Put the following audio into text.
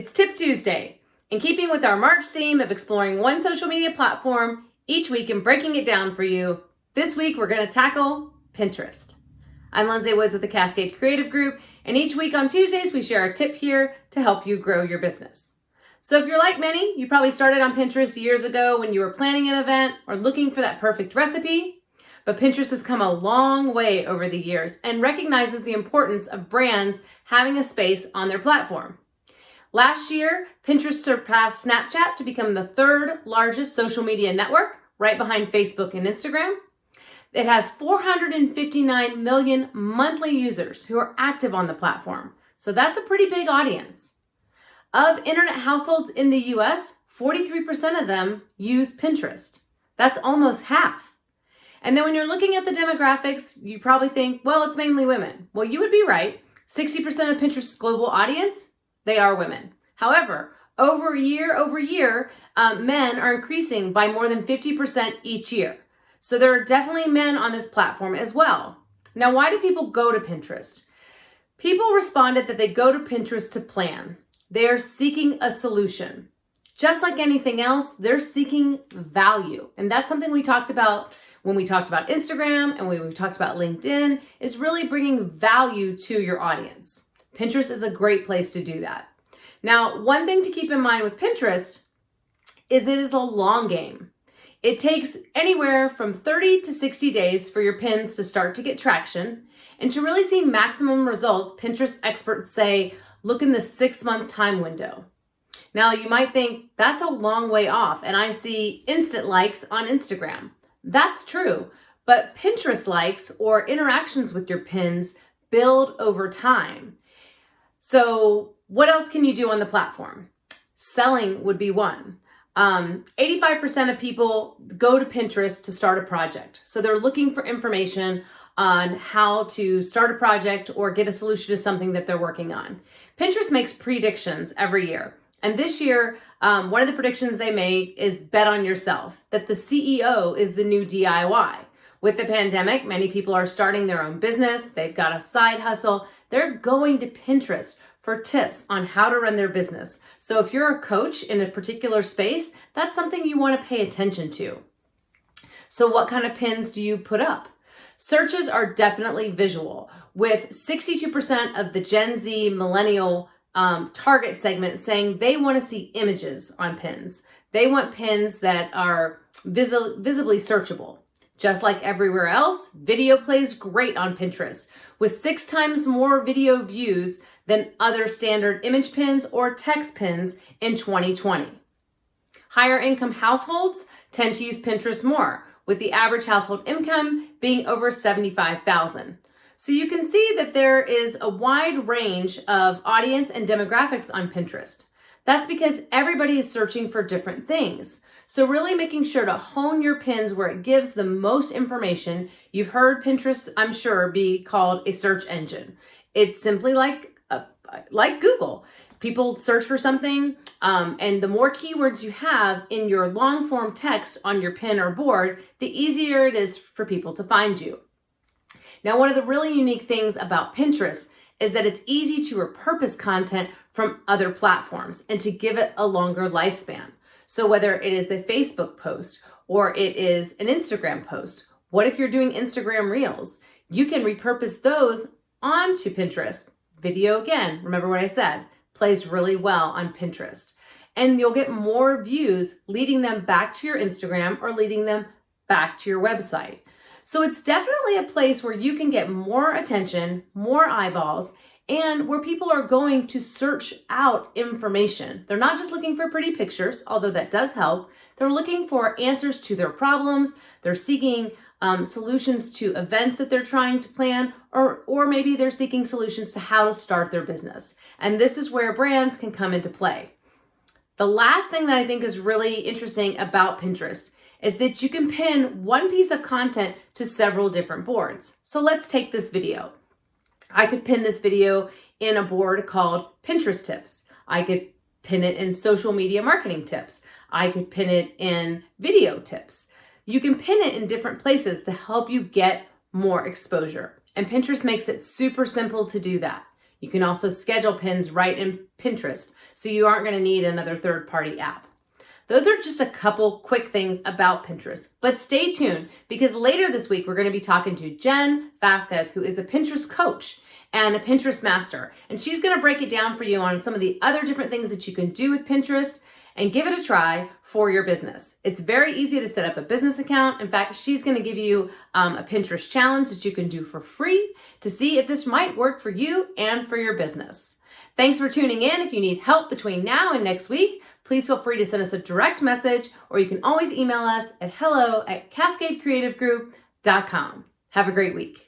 It's Tip Tuesday. In keeping with our March theme of exploring one social media platform each week and breaking it down for you, this week we're going to tackle Pinterest. I'm Lindsay Woods with the Cascade Creative Group, and each week on Tuesdays we share a tip here to help you grow your business. So if you're like many, you probably started on Pinterest years ago when you were planning an event or looking for that perfect recipe. But Pinterest has come a long way over the years and recognizes the importance of brands having a space on their platform. Last year, Pinterest surpassed Snapchat to become the third largest social media network, right behind Facebook and Instagram. It has 459 million monthly users who are active on the platform. So that's a pretty big audience. Of internet households in the US, 43% of them use Pinterest. That's almost half. And then when you're looking at the demographics, you probably think, well, it's mainly women. Well, you would be right. 60% of Pinterest's global audience, they are women. However, over year, men are increasing by more than 50% each year. So there are definitely men on this platform as well. Now, why do people go to Pinterest? People responded that they go to Pinterest to plan. They are seeking a solution. Just like anything else, they're seeking value. And that's something we talked about when we talked about Instagram and when we talked about LinkedIn, is really bringing value to your audience. Pinterest is a great place to do that. Now, one thing to keep in mind with Pinterest is it is a long game. It takes anywhere from 30 to 60 days for your pins to start to get traction. And to really see maximum results, Pinterest experts say, look in the 6-month time window. Now, you might think that's a long way off, and I see instant likes on Instagram. That's true, but Pinterest likes or interactions with your pins build over time. So what else can you do on the platform? Selling would be one. 85% of people go to Pinterest to start a project. So they're looking for information on how to start a project or get a solution to something that they're working on. Pinterest makes predictions every year. And this year, one of the predictions they make is bet on yourself, that the CEO is the new DIY. With the pandemic, many people are starting their own business. They've got a side hustle. They're going to Pinterest for tips on how to run their business. So if you're a coach in a particular space, that's something you want to pay attention to. So what kind of pins do you put up? Searches are definitely visual, with 62% of the Gen Z millennial target segment saying they want to see images on pins. They want pins that are visibly searchable. Just like everywhere else, video plays great on Pinterest, with 6 times more video views than other standard image pins or text pins in 2020. Higher income households tend to use Pinterest more, with the average household income being over $75,000. So you can see that there is a wide range of audience and demographics on Pinterest. That's because everybody is searching for different things. So really making sure to hone your pins where it gives the most information. You've heard Pinterest, I'm sure, be called a search engine. It's simply like Google. People search for something, and the more keywords you have in your long form text on your pin or board, the easier it is for people to find you. Now, one of the really unique things about Pinterest is that it's easy to repurpose content from other platforms and to give it a longer lifespan. So whether it is a Facebook post or it is an Instagram post, what if you're doing Instagram Reels? You can repurpose those onto Pinterest. Video, again, remember what I said, plays really well on Pinterest. And you'll get more views leading them back to your Instagram or leading them back to your website. So it's definitely a place where you can get more attention, more eyeballs, and where people are going to search out information. They're not just looking for pretty pictures, although that does help. They're looking for answers to their problems. They're seeking solutions to events that they're trying to plan, or maybe they're seeking solutions to how to start their business. And this is where brands can come into play. The last thing that I think is really interesting about Pinterest is that you can pin one piece of content to several different boards. So let's take this video. I could pin this video in a board called Pinterest Tips. I could pin it in social media marketing tips. I could pin it in video tips. You can pin it in different places to help you get more exposure. And Pinterest makes it super simple to do that. You can also schedule pins right in Pinterest, so you aren't going to need another third-party app. Those are just a couple quick things about Pinterest, but stay tuned because later this week we're going to be talking to Jen Vasquez, who is a Pinterest coach and a Pinterest master, and she's going to break it down for you on some of the other different things that you can do with Pinterest and give it a try for your business. It's very easy to set up a business account. In fact, she's going to give you a Pinterest challenge that you can do for free to see if this might work for you and for your business. Thanks for tuning in. If you need help between now and next week, please feel free to send us a direct message, or you can always email us at hello@cascadecreativegroup.com. Have a great week.